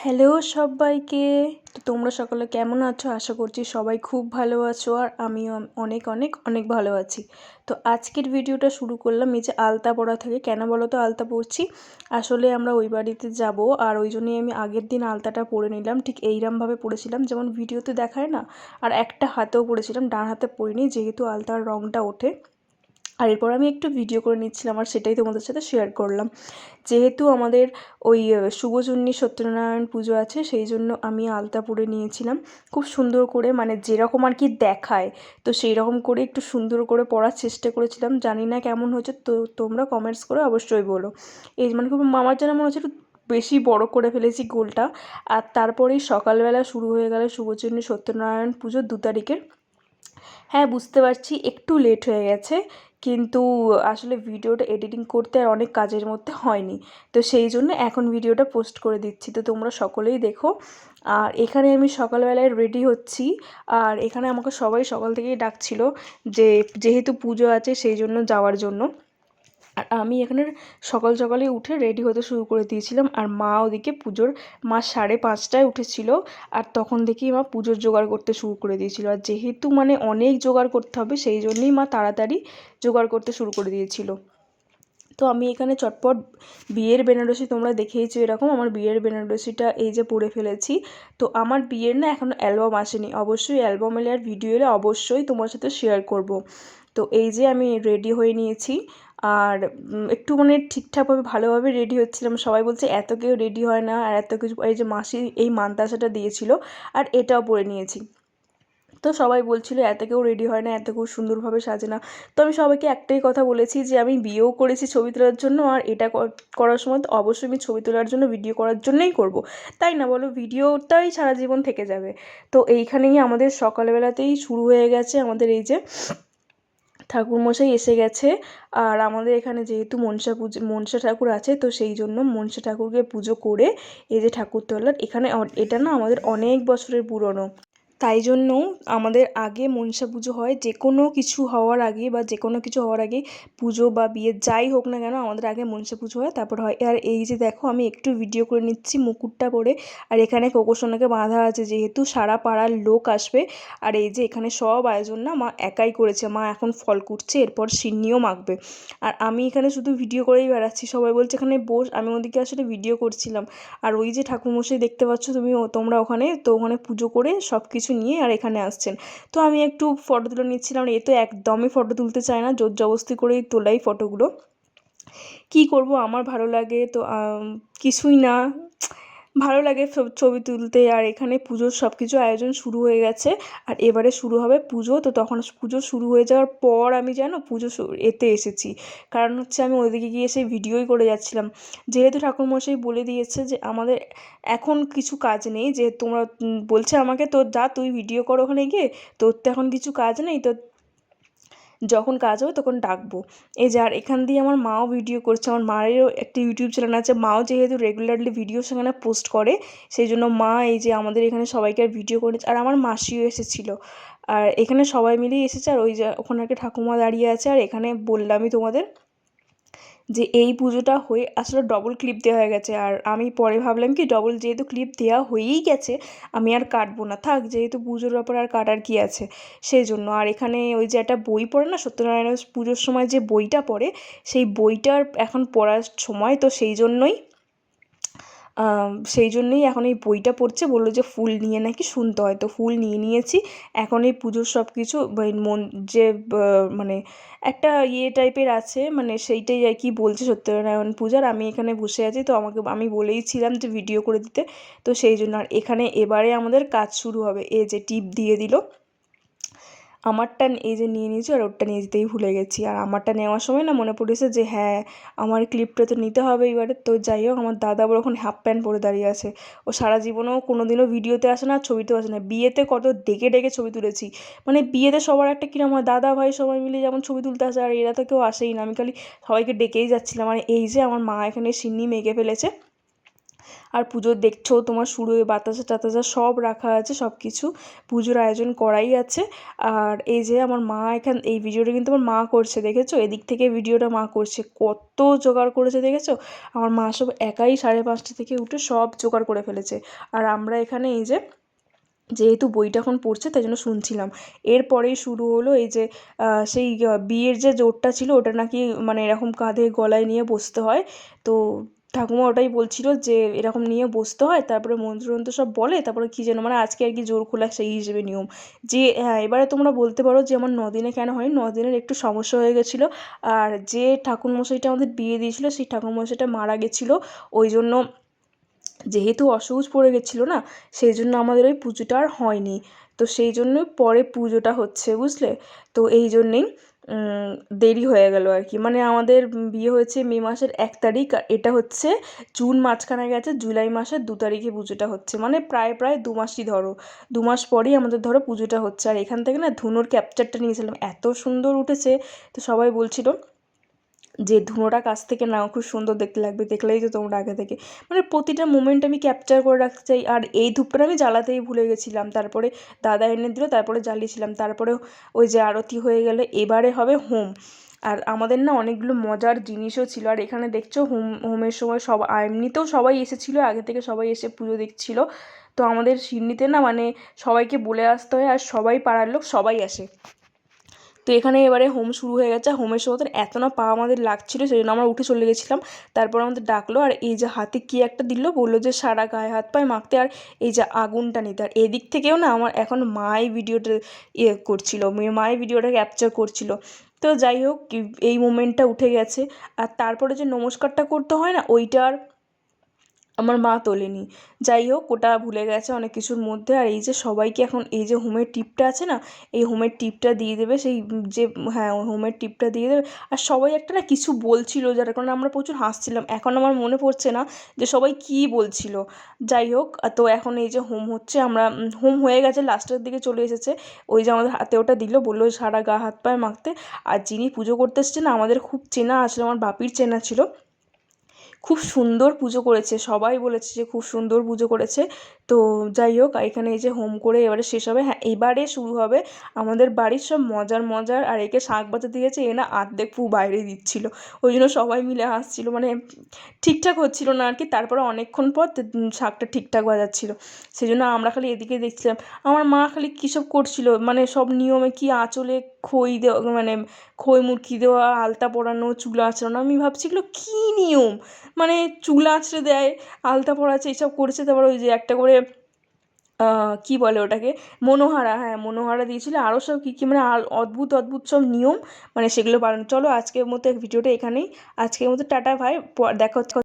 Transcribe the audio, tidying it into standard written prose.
Hello সবাইকে। তো তোমরা সকলে কেমন আছো? আশা করছি সবাই খুব ভালো আছো, আর আমিও অনেক অনেক অনেক ভালো আছি। তো আজকের ভিডিওটা শুরু করলাম এই যে আলতা পরা থেকে। কেন বলো তো আলতা পরছি? আসলে আমরা ওই বাড়িতে যাব, আর ওই জন্যই আমি আগের দিন আলতাটা পরে নিলাম। ঠিক এইরমভাবে পরেছিলাম যেমন ভিডিওতে দেখায় না, আর একটা হাতেও পরেছিলাম, ডান হাতে পরিনি যেহেতু আলতার রঙটা ওঠে। আর এরপর আমি একটু ভিডিও করে নিচ্ছিলাম, আর সেটাই তোমাদের সাথে শেয়ার করলাম। যেহেতু আমাদের ওই শুভচন্ডী সত্যনারায়ণ পুজো আছে, সেই জন্য আমি আলতা পরে নিয়েছিলাম খুব সুন্দর করে, মানে যেরকম আর কি দেখায়, তো সেই রকম করে একটু সুন্দর করে পরার চেষ্টা করেছিলাম। জানি না কেমন হয়েছে, তো তোমরা কমেন্টস করে অবশ্যই বলো। এই মানে খুব আমার যেন মনে হচ্ছে একটু বেশি বড় করে ফেলেছি গোলটা। আর তারপরেই সকালবেলা শুরু হয়ে গেল শুভচন্ডী সত্যনারায়ণ পুজো 2 তারিখের। হ্যাঁ, বুঝতে পারছি একটু লেট হয়ে গেছে, কিন্তু আসলে ভিডিওটা এডিটিং করতে আর অনেক কাজের মধ্যে হয়নি, তো সেই জন্য এখন ভিডিওটা পোস্ট করে দিচ্ছি, তো তোমরা সকলেই দেখো। আর এখানে আমি সকালবেলায় রেডি হচ্ছি, আর এখানে আমাকে সবাই সকাল থেকেই ডাকছিল যে যেহেতু পুজো আছে সেই জন্য যাওয়ার জন্য। আর আমি এখানে সকাল সকালে উঠে রেডি হতে শুরু করে দিয়েছিলাম, আর মা ওদিকে মা 5:30টায় উঠেছিল, আর তখন থেকেই মা পুজোর জোগাড় করতে শুরু করে দিয়েছিল। আর যেহেতু মানে অনেক জোগাড় করতে হবে, সেই জন্যই মা তাড়াতাড়ি জোগাড় করতে শুরু করে দিয়েছিল। তো আমি এখানে চটপট বিয়ের বেনারসি, তোমরা দেখেইছো এরকম আমার বিয়ের বেনারসিটা এই যে পরে ফেলেছি। তো আমার বিয়ের না এখনও অ্যালবাম আসেনি, অবশ্যই অ্যালবাম এলে আর ভিডিও এলে অবশ্যই তোমার সাথে শেয়ার করব। তো এই যে আমি রেডি হয়ে নিয়েছি, আর একটু মানে ঠিকঠাকভাবে ভালোভাবে রেডি হচ্ছিলাম। সবাই বলছে এত কেউ রেডি হয় না, আর এত কিছু। এই যে মাসি এই মান্তাসাটা দিয়েছিল, আর এটাও পরে নিয়েছি। তো সবাই বলছিল এত কেউ রেডি হয় না, এত কেউ সুন্দরভাবে সাজে না। তো আমি সবাইকে একটাই কথা বলেছি যে আমি বিয়েও করেছি ছবি তোলার জন্য, আর এটা করার সময় তো অবশ্যই আমি ছবি তোলার জন্য, ভিডিও করার জন্যই করব, তাই না বলো? ভিডিওটাই সারা জীবন থেকে যাবে। তো এইখানেই আমাদের সকালবেলাতেই শুরু হয়ে গেছে আমাদের এই যে ঠাকুরমশাই এসে গেছে। আর আমাদের এখানে যেহেতু মনসা ঠাকুর আছে, তো সেই জন্য মনসা ঠাকুরকে পুজো করে এই যে ঠাকুর তোলার এখানে এটা না আমাদের অনেক বছরের পুরনো। তাই জন্য আমাদের আগে মনসা পুজো হয়, যে কোনো কিছু হওয়ার আগে বা যে কোনো কিছু হওয়ার আগে, পুজো বা বিয়ে যাই হোক না কেন, আমাদের আগে মনসা পুজো হয়, তারপর হয়। আর এই যে দেখো আমি একটু ভিডিও করে নিচ্ছি মুকুটটা পরে, আর এখানে কোকোসোনাকে বাঁধা আছে যেহেতু সারা পাড়ার লোক আসবে। আর এই যে এখানে সব আয়োজন না মা একাই করেছে, মা এখন ফল কুটছে, এরপর সিন্নিও মাখবে। আর আমি এখানে শুধু ভিডিও করেই বেড়াচ্ছি, সবাই বলছে এখানে বস, আমি ওদিকে আসলে ভিডিও করছিলাম। আর ওই যে ঠাকুরমশাই দেখতে পাচ্ছ তোমরা ওখানে, তো ওখানে পুজো করে সব কিছু নিয়ে আর এখানে আসছেন। তো আমি একটু ফটো তুলে নিচ্ছিলাম, এ তো একদমই ফটো তুলতে চায় না, জোর জবরদস্তি করেই তোলাই ফটোগুলো। কি করব, আমার ভালো লাগে তো কিছুই না, ভালো লাগে ছবি তুলতে। আর এখানে পুজোর সব কিছু আয়োজন শুরু হয়ে গেছে, আর এবারে শুরু হবে পুজো। তো তখন পুজো শুরু হয়ে যাওয়ার পর আমি যেন এতে এসেছি, কারণ হচ্ছে আমি ওইদিকে গিয়ে সেই ভিডিওই করে যাচ্ছিলাম। যেহেতু ঠাকুরমশাই বলে দিয়েছে যে আমাদের এখন কিছু কাজ নেই, যে তোমরা বলছে আমাকে, তো যা তুই ভিডিও কর ওখানে গিয়ে, তোর তো এখন কিছু কাজ নেই, তো যখন কাজ হবে তখন ডাকবো। এই যে আর এখান দিয়ে আমার মাও ভিডিও করছে, আমার মায়েরও একটা ইউটিউব চ্যানেল আছে, মাও যেহেতু রেগুলারলি ভিডিও সেখানে পোস্ট করে, সেই জন্য মা এই যে আমাদের এখানে সবাইকে আর ভিডিও করে। আর আমার মাসিও এসেছিলো, আর এখানে সবাই মিলেই এসেছে। আর ওই যে ওখানে একটা ঠাকুমা দাঁড়িয়ে আছে, আর এখানে বললামই তোমাদের যে এই পুজোটা হয়ে আসলে ডবল ক্লিপ দেওয়া হয়ে গেছে। আর আমি পরে ভাবলাম কি, ডবল যেহেতু ক্লিপ দেওয়া হয়েই গেছে, আমি আর কাটবো না, থাক, যেহেতু পুজোর ব্যাপার আর কাটার কি আছে, সেই জন্য। আর এখানে ওই যে একটা বই পড়ে না সত্যনারায়ণ পুজোর সময়, যে বইটা পড়ে, সেই বইটার এখন পড়ার সময়, তো সেই জন্যই এখন এই বইটা পড়ছে। বললো যে ফুল নিয়ে নাকি শুনতে হয়, তো ফুল নিয়ে নিয়েছি। এখন এই পুজোর সব কিছু যে মানে একটা টাইপের আছে, মানে সেইটাই আর কি বলছে সত্যনারায়ণ পূজার। আমি এখানে বসে আছি, তো আমি বলেইছিলাম যে ভিডিও করে দিতে, তো সেই জন্য। আর এখানে এবারে আমাদের কাজ শুরু হবে, এই যে টিপ দিয়ে দিল। আমারটা এই যে নিয়ে নিয়েছি, আর ওরটা নিয়ে যেতেই ভুলে গেছি। আর আমারটা নেওয়ার সময় না মনে পড়েছে যে হ্যাঁ, আমার ক্লিপটা তো নিতে হবে এবারে। তো যাই হোক, আমার দাদা আবার ওখানে হাফ প্যান্ট পরে দাঁড়িয়ে আছে। ও সারা জীবনেও কোনো দিনও ভিডিওতে আসে না, ছবিতেও আসে না। বিয়েতে কত ডেকে ডেকে ছবি তুলেছি, মানে বিয়েতে সবার একটা কিরম হয়, দাদা ভাই সবাই মিলে যেমন ছবি তুলতে আসে, আর এরা তো কেউ আসেই না। আমি খালি সবাইকে ডেকেই যাচ্ছিলাম। আর এই যে আমার মা এখানে সিন্নি মেখে ফেলেছে, আর পুজোর দেখছো তোমার শুরু বাতাসা টাতাসা সব রাখা আছে, সব কিছু পুজোর আয়োজন করাই আছে। আর এই যে আমার মা এই ভিডিওটা কিন্তু আমার মা করছে, দেখেছো? এদিক থেকে ভিডিওটা মা করছে, কত জোগাড় করেছে দেখেছো? আমার মা সব একাই 5:30 থেকে উঠে সব জোগাড় করে ফেলেছে। আর আমরা এখানে এই যে যেহেতু বইটা এখন পড়ছে তাই জন্য শুনছিলাম। এরপরেই শুরু হলো এই যে সেই বিয়ের যে জোরটা ছিল ওটা নাকি মানে এরকম কাঁধে গলায় নিয়ে বসতে হয়। তো ঠাকুমা ওটাই বলছিল যে এরকম নিয়ে বসতে হয়, তারপরে মন্ত্রতন্ত্র সব বলে, তারপরে কী যেন মানে আজকে আর কি জোর খোলা সেই হিসেবে নিয়ম। যে হ্যাঁ, এবারে তোমরা বলতে পারো যে আমার 9 দিনে কেন হয়, 9 দিনের একটু সমস্যা হয়ে গেছিলো। আর যে ঠাকুরমশাইটা আমাদের বিয়ে দিয়েছিল সেই ঠাকুরমশাইটা মারা গেছিলো, ওই জন্য যেহেতু অসহজ পড়ে গেছিলো না, সেই জন্য আমাদের ওই পুজোটা আর হয়নি। তো সেই জন্যই পরে পুজোটা হচ্ছে, বুঝলে? তো এই জন্যেই দেরি হয়ে গেল আর কি। মানে আমাদের বিয়ে হয়েছে মে মাসের 1 তারিখ, আর এটা হচ্ছে জুন মাঝখানে গেছে, জুলাই মাসের 2 তারিখে পুজোটা হচ্ছে। মানে প্রায় প্রায় 2 মাসই ধরো, 2 মাস পরেই আমাদের ধরো পুজোটা হচ্ছে। আর এখান থেকে না ধুনোর ক্যাপচারটা নিয়েছিলাম, এত সুন্দর উঠেছে। তো সবাই বলছিল যে ধুনোটা কাছ থেকে নাও, খুব সুন্দর দেখতে লাগবে, দেখলেই তো তোমরা আগে থেকে। মানে প্রতিটা মোমেন্ট আমি ক্যাপচার করে রাখতে চাই। আর এই ধূপটা আমি জ্বালাতেই ভুলে গেছিলাম, তারপরে দাদা এনে দিল, তারপরে জ্বালিয়েছিলাম। তারপরে ওই যে আরতি হয়ে গেলে এবারে হবে হোম। আর আমাদের না অনেকগুলো মজার জিনিসও ছিল। আর এখানে দেখছো হোমের সময় সব এমনিতেও সবাই এসেছিলো, আগে থেকে সবাই এসে পুজো দেখছিলো। তো আমাদের সিডনিতে না মানে সবাইকে বলে আসতে হয়, আর সবাই পাড়ার লোক সবাই আসে। তো এখানে এবারে হোম শুরু হয়ে গেছে। হোমের সময় এত না পা আমাদের লাগছিলো, সেই জন্য আমরা উঠে চলে গেছিলাম। তারপর আমাদের ডাকলো, আর এই যে হাতে কী একটা দিল, বললো যে সারা গায়ে হাত পায়ে মাখতে, আর এই যে আগুনটা নিতে। আর এদিক থেকেও না আমার এখন মাই ভিডিওটা করছিল, মাই ভিডিওটা ক্যাপচার করছিল। তো যাই হোক, এই মোমেন্টটা উঠে গেছে। আর তারপরে যে নমস্কারটা করতে হয় না, ওইটা আর আমার মা তোলেনি। যাই হোক, ওটা ভুলে গেছে অনেক কিছুর মধ্যে। আর এই যে সবাইকে এখন এই যে হোমের টিপটা আছে না, এই হোমের টিপটা দিয়ে দেবে, সেই যে হ্যাঁ হোমের টিপটা দিয়ে দেবে। আর সবাই একটা না কিছু বলছিল, যার কারণে আমরা প্রচুর হাসছিলাম। এখন আমার মনে পড়ছে না যে সবাই কী বলছিল। যাই হোক, তো এখন এই যে হোম হচ্ছে, আমরা হোম হয়ে গেছে, লাস্টের দিকে চলে এসেছে। ওই যে আমাদের হাতে ওটা দিল, বললো সারা গা হাত পায়ে মাখতে। আর যিনি পুজো করতে এসছে না, আমাদের খুব চেনা আসলে, আমার বাপির চেনা ছিল। খুব সুন্দর পুজো করেছে, সবাই বলেছে যে খুব সুন্দর পুজো করেছে। তো যাই হোক, এখানে এই যে হোম করে এবারে শেষ হবে। হ্যাঁ, এবারে শুরু হবে আমাদের বাড়ির সব মজার মজার। আর একে শাঁখ বাজাতে দিয়েছে, এ না আর্ধেক ফু বাইরে দিচ্ছিল, ওই জন্য সবাই মিলে হাসছিল। মানে ঠিকঠাক হচ্ছিল না আর কি। তারপরে অনেকক্ষণ পর শাঁখটা ঠিকঠাক বাজাচ্ছিল, সেই জন্য আমরা খালি এদিকে দেখছিলাম। আমার মা খালি কী সব করছিল, মানে সব নিয়মে কি আঁচলে খই দেওয়া, মানে খই মুটকি দেওয়া, আলতা পরানো, চুল আঁচড়ানো। আমি ভাবছি এগুলো কী নিয়ম, মানে চুল আঁচড়ে দেয়, আলতা পরাচ্ছে, এইসব করেছে। তারপর ওই যে একটা করে কী বলে ওটাকে, মনোহারা, হ্যাঁ মনোহারা দিয়েছিল, আরও সব কী কী মানে অদ্ভুত অদ্ভুত সব নিয়ম, মানে সেগুলো পালন। চলো আজকের মতো ভিডিওটা এখানেই, আজকের মতো টাটা ভাই, দেখা হচ্ছে।